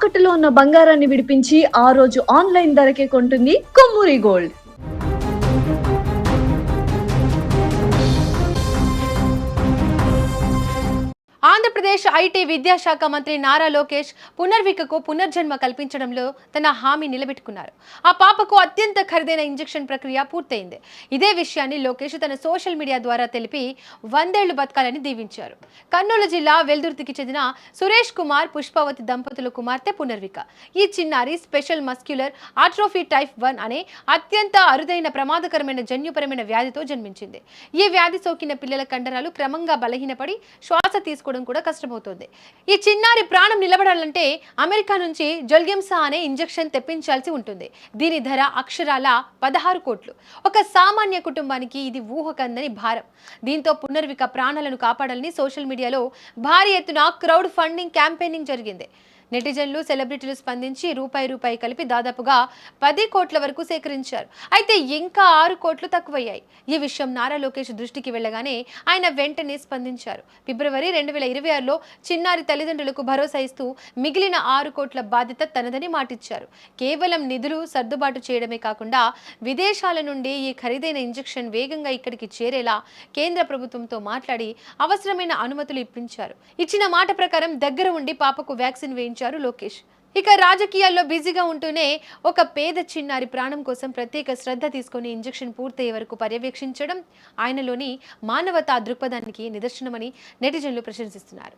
తాకట్టులో ఉన్న బంగారాన్ని విడిపించి ఆ రోజు ఆన్లైన్ ధరకే కొంటుంది కొమ్మూరి గోల్డ్. ఆంధ్రప్రదేశ్ ఐటీ విద్యాశాఖ మంత్రి నారా లోకేష్ పునర్వికకు పునర్జన్మ కల్పించడంలో తన హామీ నిలబెట్టుకున్నారు. ఆ పాపకు అత్యంత ఖరీదైన ఇంజెక్షన్ ప్రక్రియ పూర్తయింది. ఇదే విషయాన్ని లోకేష్ తన సోషల్ మీడియా ద్వారా తెలిపి 100 ఏళ్లు బతకాలని దీవించారు. కర్నూలు జిల్లా వెల్దుర్తికి చెందిన సురేష్ కుమార్ పుష్పవతి దంపతుల కుమార్తె పునర్విక. ఈ చిన్నారి స్పెషల్ మస్క్యులర్ ఆట్రోఫీ టైప్ 1 అనే అత్యంత అరుదైన ప్రమాదకరమైన జన్యుపరమైన వ్యాధితో జన్మించింది. ఈ వ్యాధి సోకిన పిల్లల కండరాలు క్రమంగా బలహీనపడి శ్వాస తీసుకోవడం కూడా కష్టమవుతుంది. ఈ చిన్నారి ప్రాణం నిలబడాలంటే అమెరికా నుంచి జొల్గెంసా అనే ఇంజెక్షన్ తెప్పించాల్సి ఉంటుంది. దీని ధర అక్షరాల 16 కోట్లు. ఒక సామాన్య కుటుంబానికి ఇది ఊహకందని భారం. దీంతో పునర్విక ప్రాణాలను కాపాడాలని సోషల్ మీడియాలో భారీ ఎత్తున క్రౌడ్ ఫండింగ్ క్యాంపెయినింగ్ జరిగింది. నెటిజన్లు, సెలబ్రిటీలు స్పందించి రూపాయి కలిపి దాదాపుగా 10 కోట్ల వరకు సేకరించారు. అయితే ఇంకా 6 కోట్లు తక్కువయ్యాయి. ఈ విషయం నారా లోకేష్ దృష్టికి వెళ్లగానే ఆయన వెంటనే స్పందించారు. ఫిబ్రవరి 2026లో చిన్నారి తల్లిదండ్రులకు భరోసా ఇస్తూ మిగిలిన 6 కోట్ల బాధ్యత తనదని మాటిచ్చారు. కేవలం నిధులు సర్దుబాటు చేయడమే కాకుండా విదేశాల నుండి ఈ ఖరీదైన ఇంజెక్షన్ వేగంగా ఇక్కడికి చేరేలా కేంద్ర ప్రభుత్వంతో మాట్లాడి అవసరమైన అనుమతులు ఇప్పించారు. ఇచ్చిన మాట ప్రకారం దగ్గర ఉండి పాపకు వ్యాక్సిన్ వేయించారు లోకేష్. ఇక రాజకీయాల్లో బిజీగా ఉంటూనే ఒక పేద చిన్నారి ప్రాణం కోసం ప్రత్యేక శ్రద్ధ తీసుకుని ఇంజెక్షన్ పూర్తయ్యే వరకు పర్యవేక్షించడం ఆయనలోని మానవతా దృక్పథానికి నిదర్శనమని నెటిజన్లు ప్రశంసిస్తున్నారు.